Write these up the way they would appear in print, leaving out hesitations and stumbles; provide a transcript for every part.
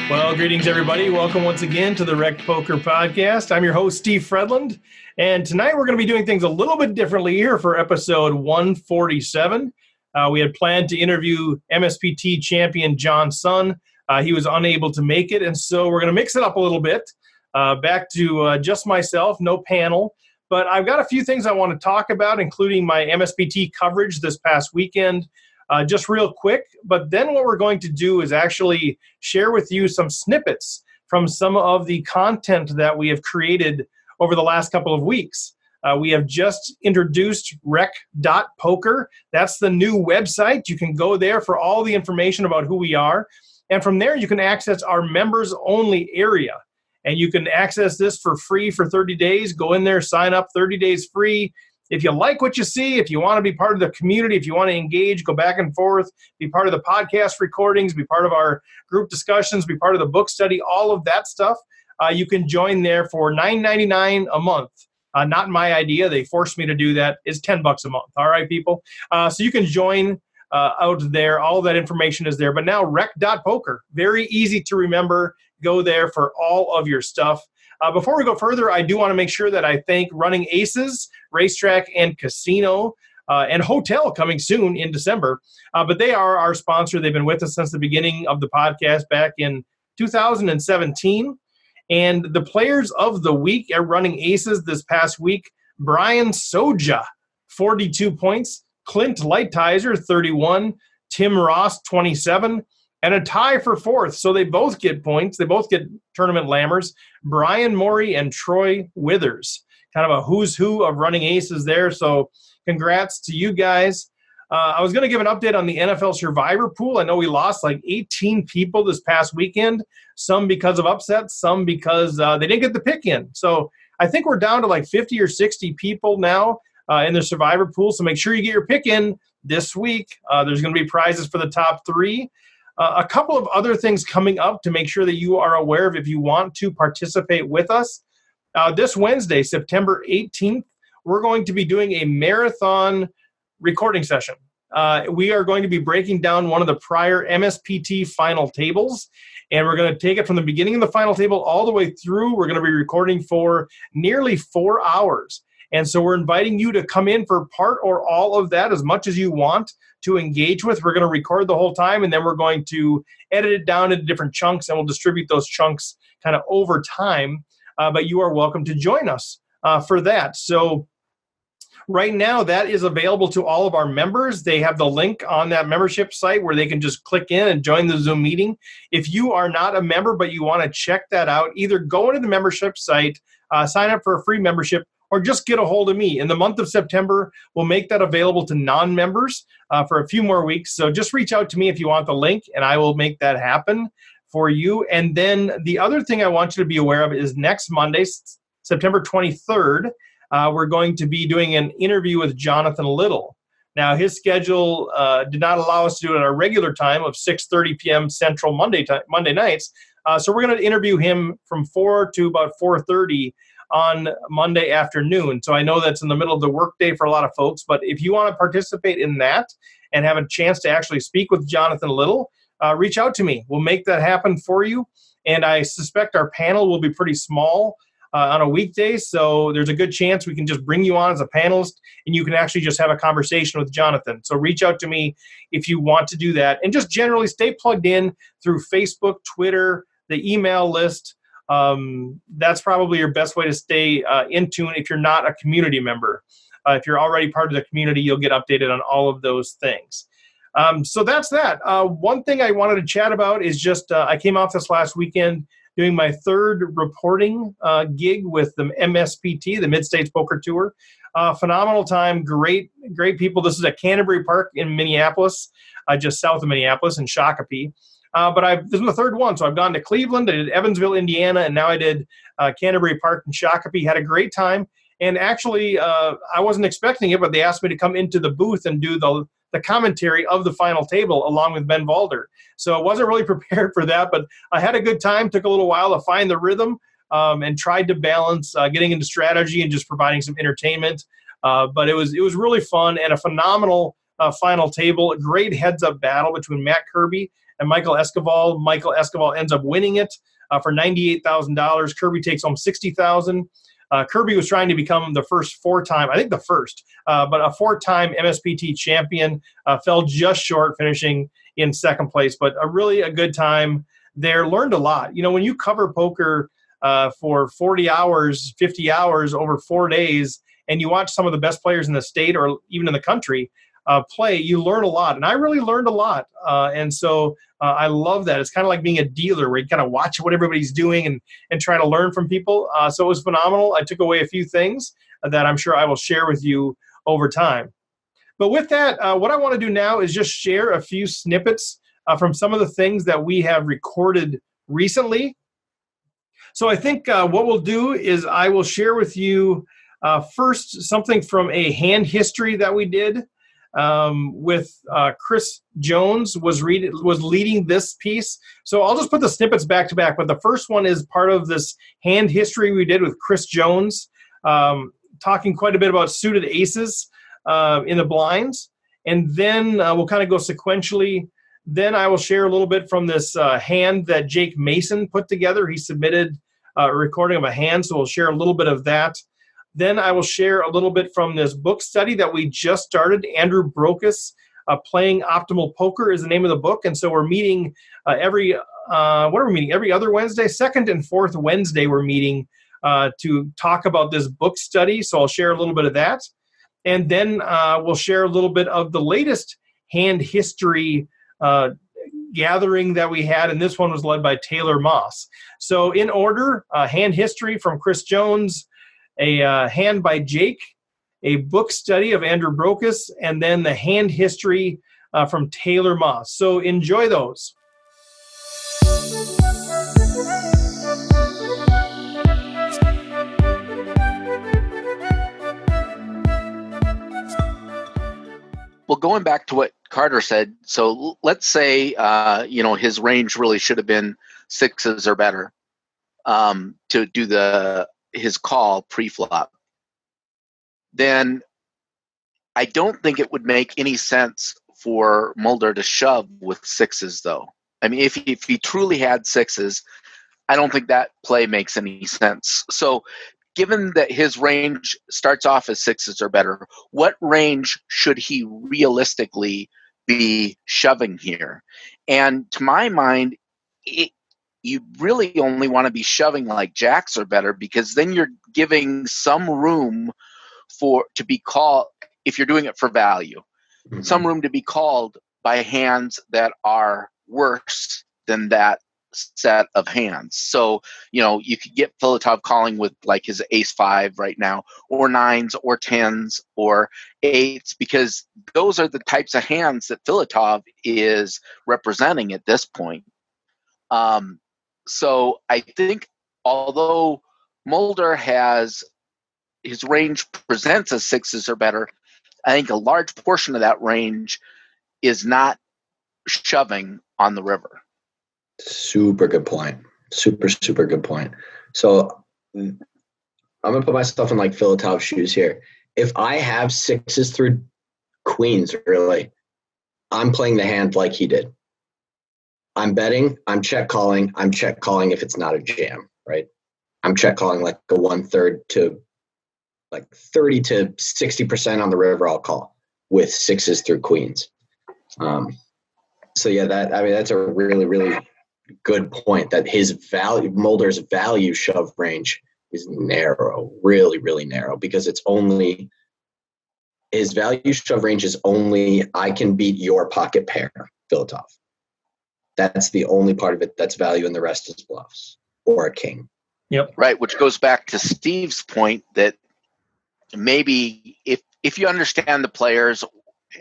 Well, greetings, everybody. Welcome once again to the RecPoker podcast. I'm your host, Steve Fredland, and tonight we're going to be doing things a little bit differently here for episode 147. We had planned to interview MSPT champion John Sun. He was unable to make it, and so we're going to mix it up a little bit. Back to just myself, no panel. But I've got a few things I want to talk about, including my MSPT coverage this past weekend. Just real quick, but then what we're going to do is actually share with you some snippets from some of the content that we have created over the last couple of weeks. We have just introduced rec.poker. That's the new website. You can go there for all the information about who we are. And from there, you can access our members-only area. And you can access this for free for 30 days. Go in there, sign up, 30 days free. If you like what you see, if you want to be part of the community, if you want to engage, go back and forth, be part of the podcast recordings, be part of our group discussions, be part of the book study, all of that stuff, you can join there for $9.99 a month. Not my idea. They forced me to do that. It's $10 a month. All right, people? So you can join out there. All of that information is there. But now rec.poker, very easy to remember. Go there for all of your stuff. Before we go further, I do want to make sure that I thank Running Aces, Racetrack and Casino, and Hotel coming soon in December. But they are our sponsor. They've been with us since the beginning of the podcast back in 2017. And the players of the week at Running Aces this past week, Brian Soja, 42 points, Clint Lighthizer, 31, Tim Ross, 27, and a tie for fourth. So they both get points. They both get tournament lammers. Brian Morey and Troy Withers. Kind of a who's who of Running Aces there. So congrats to you guys. I was going to give an update on the NFL Survivor Pool. I know we lost like 18 people this past weekend. Some because of upsets, some because they didn't get the pick in. So I think we're down to like 50 or 60 people now in the Survivor Pool. So make sure you get your pick in this week. There's going to be prizes for the top three. A couple of other things coming up to make sure that you are aware of if you want to participate with us. This Wednesday, September 18th, we're going to be doing a marathon recording session. We are going to be breaking down one of the prior MSPT final tables, and we're going to take it from the beginning of the final table all the way through. We're going to be recording for nearly 4 hours. And so we're inviting you to come in for part or all of that as much as you want to engage with. We're going to record the whole time, and then we're going to edit it down into different chunks, and we'll distribute those chunks kind of over time. But you are welcome to join us for that. So right now, that is available to all of our members. They have the link on that membership site where they can just click in and join the Zoom meeting. If you are not a member but you want to check that out, either go into the membership site, sign up for a free membership, or just get a hold of me. In the month of September, we'll make that available to non-members for a few more weeks. So just reach out to me if you want the link, and I will make that happen for you. And then the other thing I want you to be aware of is next Monday, September 23rd, we're going to be doing an interview with Jonathan Little. Now, his schedule did not allow us to do it at our regular time of 6:30 p.m. Central Monday nights. So we're going to interview him from 4 to about 4:30 on Monday afternoon. So I know that's in the middle of the workday for a lot of folks, but if you want to participate in that and have a chance to actually speak with Jonathan Little, reach out to me. We'll make that happen for you. And I suspect our panel will be pretty small on a weekday, so there's a good chance we can just bring you on as a panelist and you can actually just have a conversation with Jonathan. So reach out to me if you want to do that. And just generally stay plugged in through Facebook, Twitter, the email list. That's probably your best way to stay in tune if you're not a community member. If you're already part of the community, you'll get updated on all of those things. So that's that. One thing I wanted to chat about is just I came off this last weekend doing my third reporting gig with the MSPT, the Mid-States Poker Tour. Phenomenal time, great people. This is at Canterbury Park in Minneapolis, just south of Minneapolis in Shakopee. But this is my third one, so I've gone to Cleveland, I did Evansville, Indiana, and now I did Canterbury Park in Shakopee. Had a great time, and actually, I wasn't expecting it, but they asked me to come into the booth and do the commentary of the final table along with Ben Valder. So I wasn't really prepared for that, but I had a good time. Took a little while to find the rhythm and tried to balance getting into strategy and just providing some entertainment. But it was really fun and a phenomenal final table. A great heads-up battle between Matt Kirby and Michael Escobar. Michael Escobar ends up winning it for $98,000. Kirby takes home $60,000. Kirby was trying to become the first four-time, I think the first, but a four-time MSPT champion, fell just short, finishing in second place. But a good time there. Learned a lot. When you cover poker for 40 hours, 50 hours over 4 days, and you watch some of the best players in the state or even in the country play, you learn a lot. And I really learned a lot. And so I love that. It's kind of like being a dealer where you kind of watch what everybody's doing and try to learn from people. So it was phenomenal. I took away a few things that I'm sure I will share with you over time. But with that, what I want to do now is just share a few snippets from some of the things that we have recorded recently. So I think what we'll do is I will share with you first something from a hand history that we did with Chris Jones was leading this piece. So I'll just put the snippets back to back. But the first one is part of this hand history we did with Chris Jones, talking quite a bit about suited aces in the blinds. And then we'll kind of go sequentially. Then I will share a little bit from this hand that Jake Mason put together. He submitted a recording of a hand, so we'll share a little bit of that. Then I will share a little bit from this book study that we just started. Andrew Brokos, Playing Optimal Poker is the name of the book. And so we're meeting every other Wednesday, second and fourth Wednesday we're meeting to talk about this book study. So I'll share a little bit of that. And then we'll share a little bit of the latest hand history gathering that we had. And this one was led by Taylor Maas. So in order, hand history from Chris Jones, a hand by Jake, a book study of Andrew Brokos, and then the hand history from Taylor Maas. So enjoy those. Well, going back to what Carter said, so let's say, his range really should have been sixes or better to do his call pre-flop. Then I don't think it would make any sense for Mulder to shove with sixes, though. I mean, if he truly had sixes, I don't think that play makes any sense. So given that his range starts off as sixes or better, what range should he realistically be shoving here? And to my mind, you really only want to be shoving like jacks or better, because then you're giving some room to be called, if you're doing it for value, some room to be called by hands that are worse than that set of hands. So, you could get Filatov calling with like his ace five right now, or nines or tens or eights, because those are the types of hands that Filatov is representing at this point. So I think although Mulder has his range presents as sixes or better, I think a large portion of that range is not shoving on the river. Super good point. Super good point. So I'm going to put myself in like Filatov's shoes here. If I have sixes through queens, really, I'm playing the hand like he did. I'm betting, I'm check calling if it's not a jam, right? I'm check calling like a 1/3 to like 30 to 60% on the river I'll call with sixes through queens. So yeah, that's a really, really good point, that Mulder's value shove range is narrow, really, really narrow, because his value shove range is only, I can beat your pocket pair, Filatov. That's the only part of it that's value, and the rest is bluffs or a king. Yep. Right, which goes back to Steve's point that maybe if you understand the players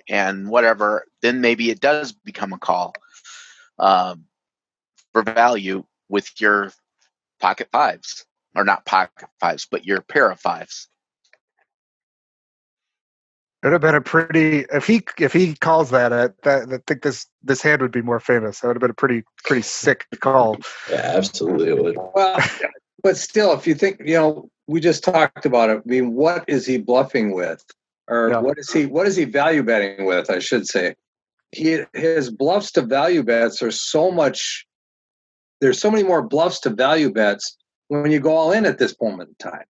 and whatever, then maybe it does become a call for value with your pocket fives, or not pocket fives, but your pair of fives. It would have been a pretty, if he calls that, I think this hand would be more famous. That would have been a pretty sick call. Yeah, absolutely it would. Well, but still, if you think, we just talked about it. I mean, what is he bluffing with, or what is he value betting with? I should say. his bluffs to value bets are so much. There's so many more bluffs to value bets when you go all in at this moment in time.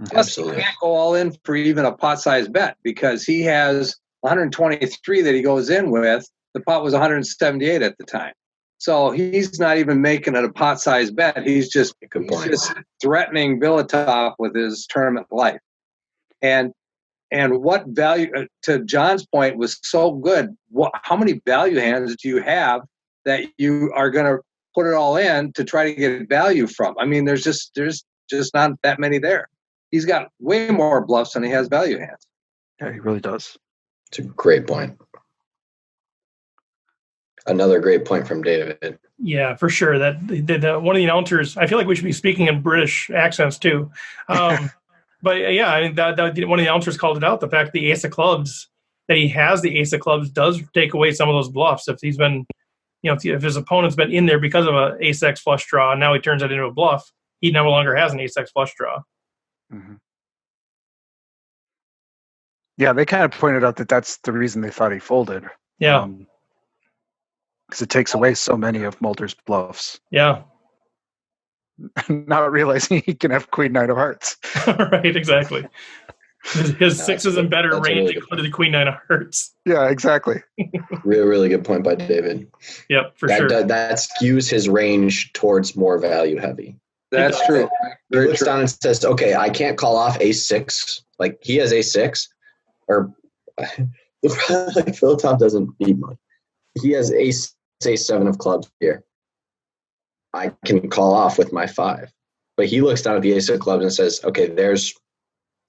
Plus, he can't go all in for even a pot-sized bet because he has 123 that he goes in with. The pot was 178 at the time. So he's not even making it a pot-sized bet. He's just threatening Bilotov with his tournament life. And what value, to John's point, was so good. How many value hands do you have that you are going to put it all in to try to get value from? I mean, there's just not that many there. He's got way more bluffs than he has value hands. Yeah, he really does. It's a great point. Another great point from David. Yeah, for sure. That one of the announcers, I feel like we should be speaking in British accents too. But yeah, I mean, that one of the announcers called it out. The fact the ace of clubs, that he has the ace of clubs, does take away some of those bluffs. If he's been, if his opponent's been in there because of a ace X flush draw, and now he turns it into a bluff, he no longer has an ace X flush draw. Mm-hmm. Yeah, they kind of pointed out that that's the reason they thought he folded. Yeah. Because it takes away so many of Mulder's bluffs. Yeah. Not realizing he can have queen nine of hearts. Right, exactly. His sixes and better range included the queen nine of hearts. Yeah, exactly. Really good point by David. Yep, for sure. That skews his range towards more value heavy. That's true. He looks down and says, okay, I can't call off ace-6. Like, he has ace-6. Or, like, Philotop doesn't beat much. He has ace-7 of clubs here. I can call off with my 5. But he looks down at the ace of clubs and says, okay, there's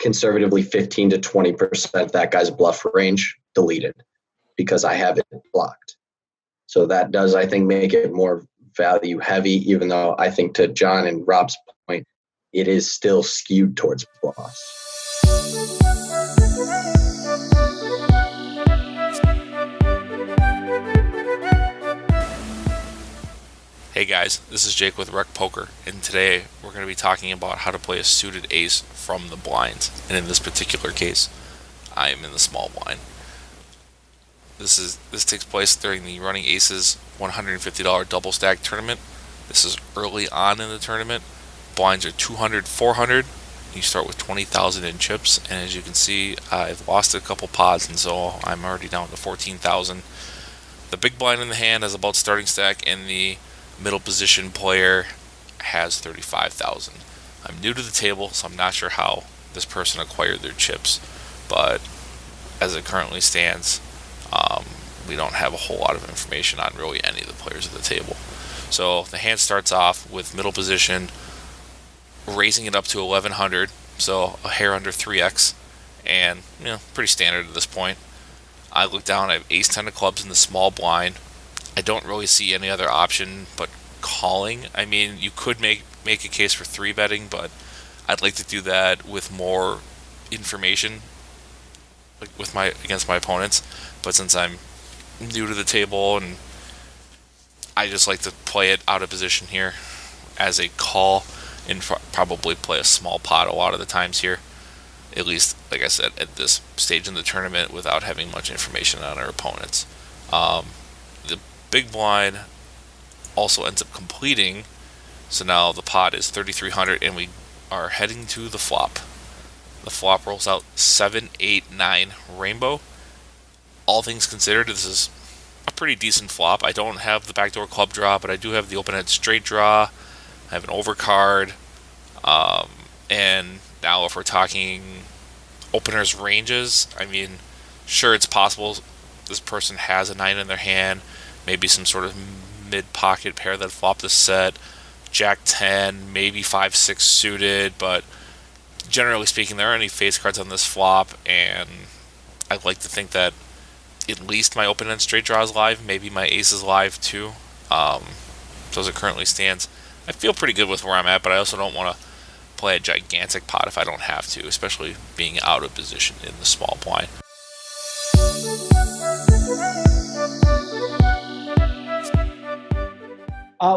conservatively 15 to 20% that guy's bluff range deleted because I have it blocked. So that does, I think, make it more value heavy, even though I think, to John and Rob's point, it is still skewed towards bluffs. Hey guys, this is Jake with RecPoker, and today we're going to be talking about how to play a suited ace from the blinds. And in this particular case, I am in the small blind. This takes place during the Running Aces $150 double stack tournament. This is early on in the tournament. Blinds are 200, 400. You start with 20,000 in chips, and as you can see, I've lost a couple pods, and so I'm already down to 14,000. The big blind in the hand has about starting stack, and the middle position player has 35,000. I'm new to the table, so I'm not sure how this person acquired their chips, but as it currently stands, we don't have a whole lot of information on really any of the players at the table. So the hand starts off with middle position, raising it up to 1100, so a hair under 3x, and pretty standard at this point. I look down, I have ace-10 of clubs in the small blind. I don't really see any other option but calling. I mean, you could make a case for 3-betting, but I'd like to do that with more information, like against my opponents. But since I'm new to the table, and I just like to play it out of position here as a call, and probably play a small pot a lot of the times here. At least, like I said, at this stage in the tournament, without having much information on our opponents. The big blind also ends up completing, so now the pot is 3,300, and we are heading to the flop. The flop rolls out 7, 8, 9 rainbow. All things considered, this is a pretty decent flop. I don't have the backdoor club draw, but I do have the open-head straight draw. I have an overcard, and now if we're talking openers ranges, I mean, sure, it's possible this person has a 9 in their hand, maybe some sort of mid-pocket pair that flopped the set, Jack 10, maybe 5-6 suited, but generally speaking, there aren't any face cards on this flop, and I'd like to think that at least my open-end straight draw is live, maybe my ace is live too. So as it currently stands, I feel pretty good with where I'm at, but I also don't want to play a gigantic pot if I don't have to, especially being out of position in the small blind.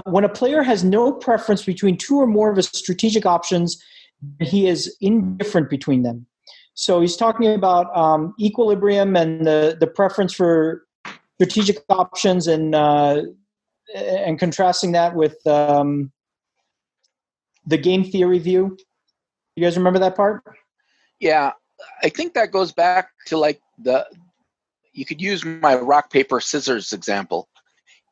When a player has no preference between two or more of his strategic options, he is indifferent between them. So he's talking about equilibrium and the preference for strategic options and contrasting that with the game theory view. You guys remember that part? Yeah, I think that goes back to like you could use my rock, paper, scissors example.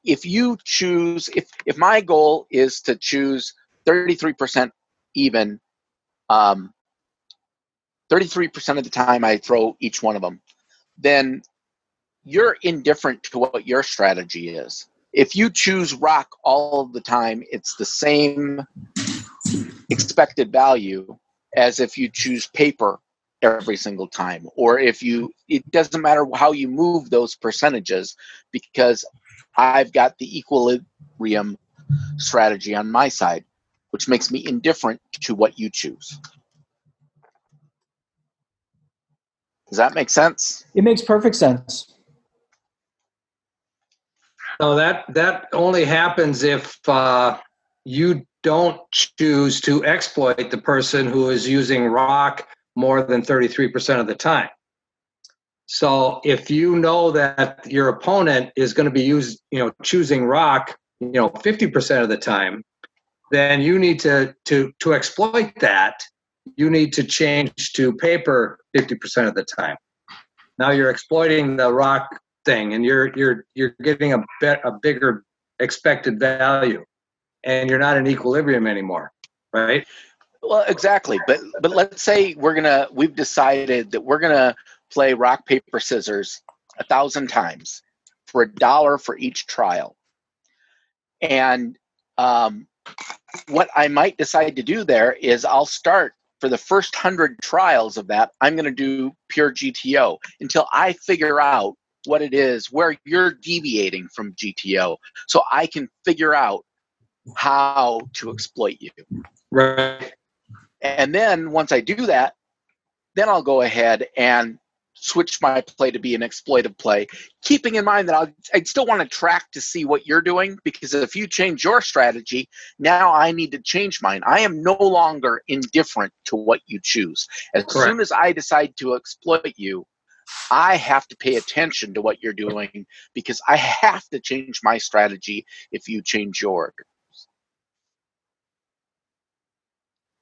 If you choose, if my goal is to choose 33% even, 33% of the time I throw each one of them, then you're indifferent to what your strategy is. If you choose rock all of the time, it's the same expected value as if you choose paper every single time. Or it doesn't matter how you move those percentages, because I've got the equilibrium strategy on my side, which makes me indifferent to what you choose. Does that make sense? It makes perfect sense. No, that only happens if you don't choose to exploit the person who is using rock more than 33% of the time. So if you know that your opponent is going to be choosing rock, 50% of the time, then you need to exploit that. You need to change to paper 50% of the time. Now you're exploiting the rock thing, and you're getting a bigger expected value, and you're not in equilibrium anymore, right? Well, exactly. But let's say we've decided that we're gonna play rock, paper, scissors 1,000 times for $1 for each trial. And what I might decide to do there is I'll start for the first 100 trials of that. I'm going to do pure GTO until I figure out what it is, where you're deviating from GTO, so I can figure out how to exploit you. Right. And then once I do that, then I'll go ahead and switch my play to be an exploitive play, keeping in mind that I'd still want to track to see what you're doing, because if you change your strategy, now I need to change mine. I am no longer indifferent to what you choose. As Correct. soon as I decide to exploit you, I have to pay attention to what you're doing, because I have to change my strategy if you change yours.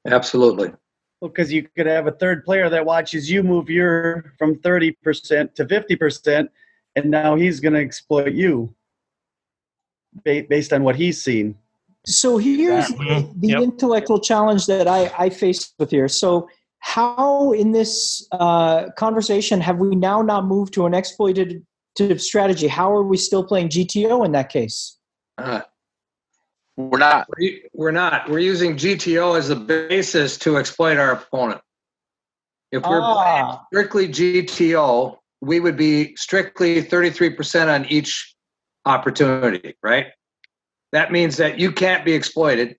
Absolutely. Well, because you could have a third player that watches you move your from 30% to 50%, and now he's going to exploit you based on what he's seen. So here's Mhm. the Yep. intellectual challenge that I face with here. So how in this conversation have we now not moved to an exploitative strategy? How are we still playing GTO in that case? We're not. We're not. We're using GTO as the basis to exploit our opponent. If we're playing strictly GTO, we would be strictly 33% on each opportunity, right? That means that you can't be exploited,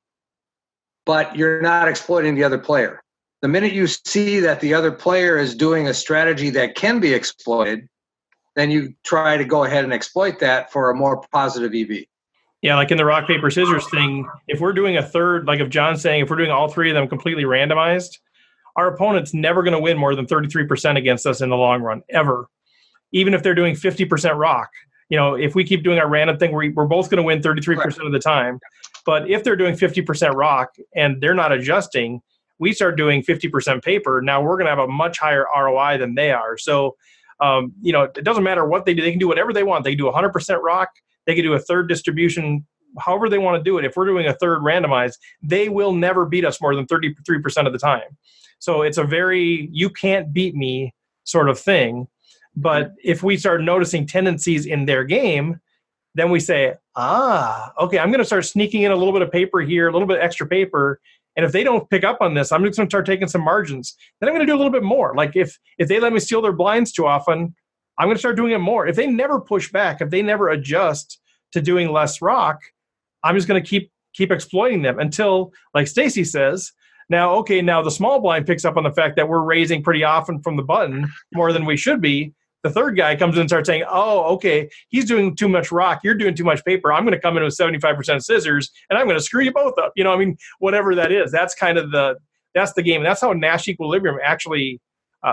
but you're not exploiting the other player. The minute you see that the other player is doing a strategy that can be exploited, then you try to go ahead and exploit that for a more positive EV. Yeah, like in the rock, paper, scissors thing, if we're doing a third, like if John's saying, if we're doing all three of them completely randomized, our opponent's never going to win more than 33% against us in the long run, ever. Even if they're doing 50% rock. If we keep doing our random thing, we're both going to win 33% of the time. But if they're doing 50% rock and they're not adjusting, we start doing 50% paper. Now we're going to have a much higher ROI than they are. So, it doesn't matter what they do. They can do whatever they want. They can do 100% rock. They can do a third distribution, however they want to do it. If we're doing a third randomized, they will never beat us more than 33% of the time. So it's a very, you can't beat me sort of thing. But if we start noticing tendencies in their game, then we say, okay, I'm going to start sneaking in a little bit of paper here, a little bit extra paper. And if they don't pick up on this, I'm just going to start taking some margins. Then I'm going to do a little bit more. Like if they let me steal their blinds too often, I'm going to start doing it more. If they never push back, if they never adjust to doing less rock, I'm just going to keep exploiting them until, like Stacy says, now the small blind picks up on the fact that we're raising pretty often from the button more than we should be. The third guy comes in and starts saying, okay, he's doing too much rock. You're doing too much paper. I'm going to come in with 75% scissors, and I'm going to screw you both up. Whatever that is, that's kind of that's the game. And that's how Nash equilibrium actually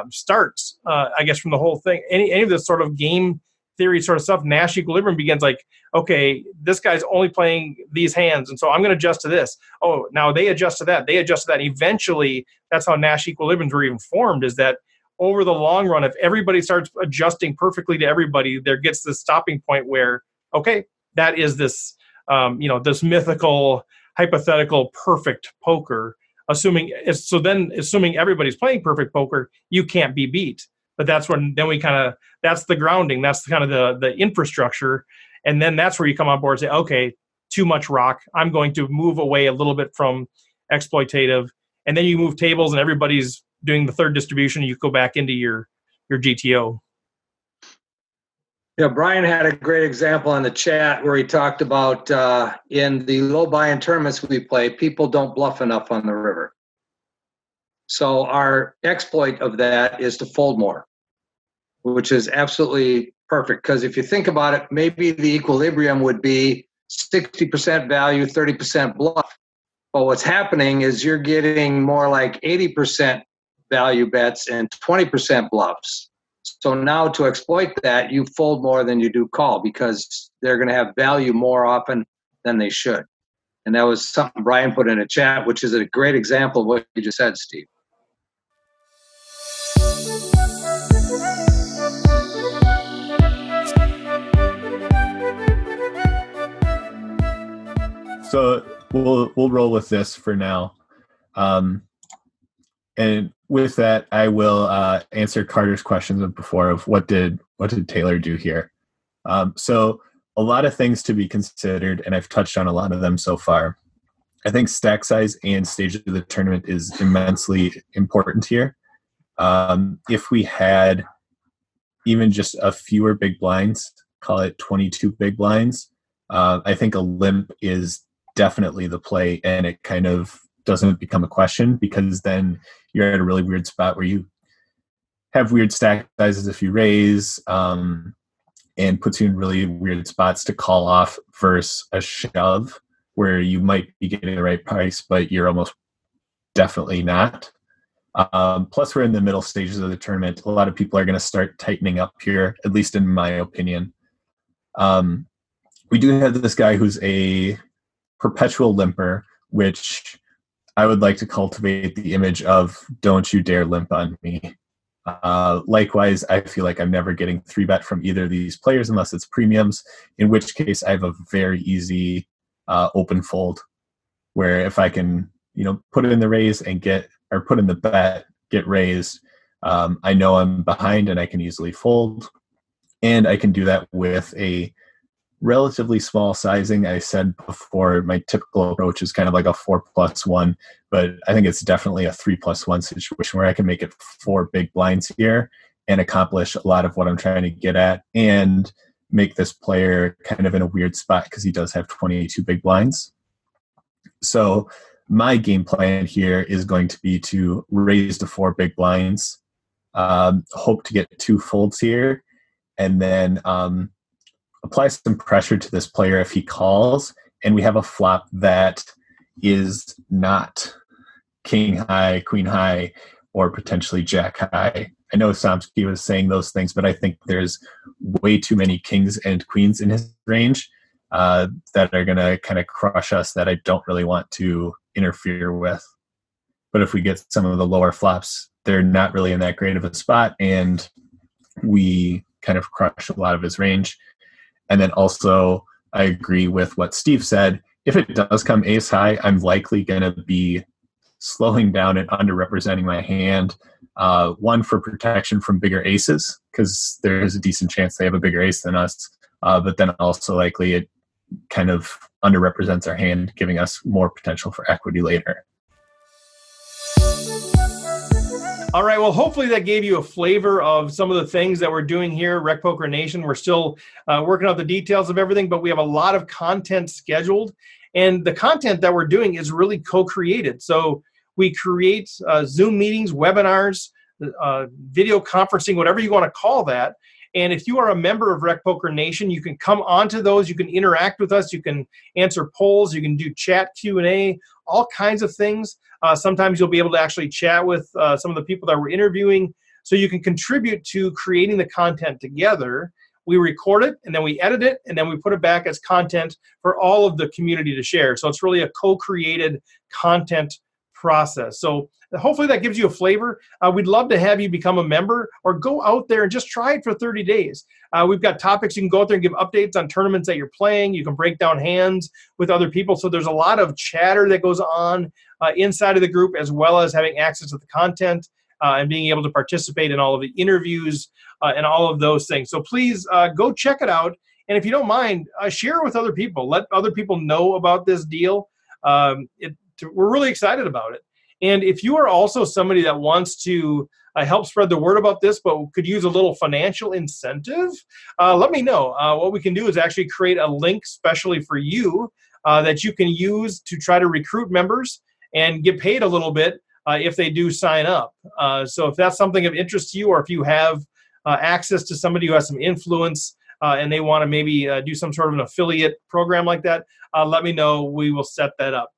starts, I guess, from the whole thing. Any of this sort of game theory sort of stuff, Nash equilibrium begins like, okay, this guy's only playing these hands, and so I'm going to adjust to this. Oh, now they adjust to that. They adjust to that. Eventually, that's how Nash equilibriums were even formed, is that over the long run, if everybody starts adjusting perfectly to everybody, there gets this stopping point where, okay, that is this, this mythical, hypothetical, perfect poker. Assuming everybody's playing perfect poker, you can't be beat. But that's when then we that's the grounding, that's kind of the infrastructure, and then that's where you come on board and say, okay, too much rock. I'm going to move away a little bit from exploitative, and then you move tables, and everybody's doing the third distribution. You go back into your GTO. Yeah, Brian had a great example in the chat where he talked about in the low buy-in tournaments we play, people don't bluff enough on the river. So our exploit of that is to fold more, which is absolutely perfect. Because if you think about it, maybe the equilibrium would be 60% value, 30% bluff. But what's happening is you're getting more like 80% value bets and 20% bluffs. So now to exploit that, you fold more than you do call because they're going to have value more often than they should. And that was something Brian put in a chat, which is a great example of what you just said, Steve. So we'll roll with this for now. And with that, I will answer Carter's questions of before of what did Taylor do here. So a lot of things to be considered, and I've touched on a lot of them so far. I think stack size and stage of the tournament is immensely important here. If we had even just a fewer big blinds, call it 22 big blinds, I think a limp is definitely the play, and it kind of doesn't become a question because then you're at a really weird spot where you have weird stack sizes if you raise, and puts you in really weird spots to call off versus a shove where you might be getting the right price, but you're almost definitely not. Plus, we're in the middle stages of the tournament. A lot of people are going to start tightening up here, at least in my opinion. We do have this guy who's a perpetual limper, which I would like to cultivate the image of don't you dare limp on me. Likewise, I feel like I'm never getting 3-bet from either of these players unless it's premiums, in which case I have a very easy open fold where if I can, put in the raise and put in the bet, get raised, I know I'm behind and I can easily fold. And I can do that with a relatively small sizing. I said before, my typical approach is kind of like a 4+1, but I think it's definitely a 3+1 situation where I can make it 4 big blinds here and accomplish a lot of what I'm trying to get at and make this player kind of in a weird spot because he does have 22 big blinds. So my game plan here is going to be to raise to 4 big blinds, hope to get 2 folds here, and then apply some pressure to this player if he calls, and we have a flop that is not king high, queen high, or potentially jack high. I know Somsky was saying those things, but I think there's way too many kings and queens in his range that are going to kind of crush us that I don't really want to interfere with. But if we get some of the lower flops, they're not really in that great of a spot, and we kind of crush a lot of his range. And then also, I agree with what Steve said. If it does come ace high, I'm likely going to be slowing down and underrepresenting my hand. One, for protection from bigger aces, because there is a decent chance they have a bigger ace than us. But then also likely it kind of underrepresents our hand, giving us more potential for equity later. All right, well, hopefully that gave you a flavor of some of the things that we're doing here, RecPoker Nation. We're still working out the details of everything, but we have a lot of content scheduled. And the content that we're doing is really co-created. So we create Zoom meetings, webinars, video conferencing, whatever you want to call that. And if you are a member of RecPoker Nation, you can come onto those. You can interact with us. You can answer polls. You can do chat Q&A, all kinds of things. Sometimes you'll be able to actually chat with some of the people that we're interviewing. So you can contribute to creating the content together. we record it, and then we edit it, and then we put it back as content for all of the community to share. So it's really a co-created content process. So hopefully that gives you a flavor. We'd love to have you become a member or go out there and just try it for 30 days. We've got topics. You can go out there and give updates on tournaments that you're playing. You can break down hands with other people. So there's a lot of chatter that goes on inside of the group, as well as having access to the content and being able to participate in all of the interviews and all of those things. So please go check it out. And if you don't mind, share it with other people. Let other people know about this deal. We're really excited about it. And if you are also somebody that wants to help spread the word about this, but could use a little financial incentive, let me know. What we can do is actually create a link specially for you that you can use to try to recruit members and get paid a little bit if they do sign up. So if that's something of interest to you, or if you have access to somebody who has some influence and they want to maybe do some sort of an affiliate program like that, let me know. We will set that up.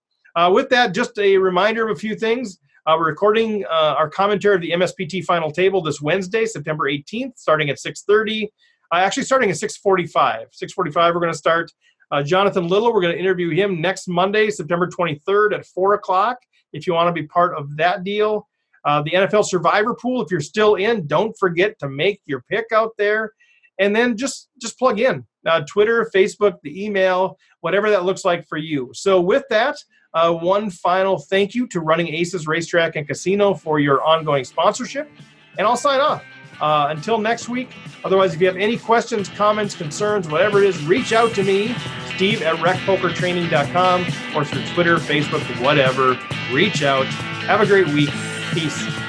With that, just a reminder of a few things. We're recording our commentary of the MSPT final table this Wednesday, September 18th, starting at 6:30. Actually, starting at 6:45. 6:45, we're going to start. Jonathan Little, we're going to interview him next Monday, September 23rd at 4 o'clock, if you want to be part of that deal. The NFL Survivor Pool, if you're still in, don't forget to make your pick out there. And then just plug in Twitter, Facebook, the email, whatever that looks like for you. So with that, one final thank you to Running Aces Racetrack and Casino for your ongoing sponsorship. And I'll sign off. Until next week. Otherwise, if you have any questions, comments, concerns, whatever it is, reach out to me, Steve at RecPokerTraining.com, or through Twitter, Facebook, whatever. Reach out. Have a great week. Peace.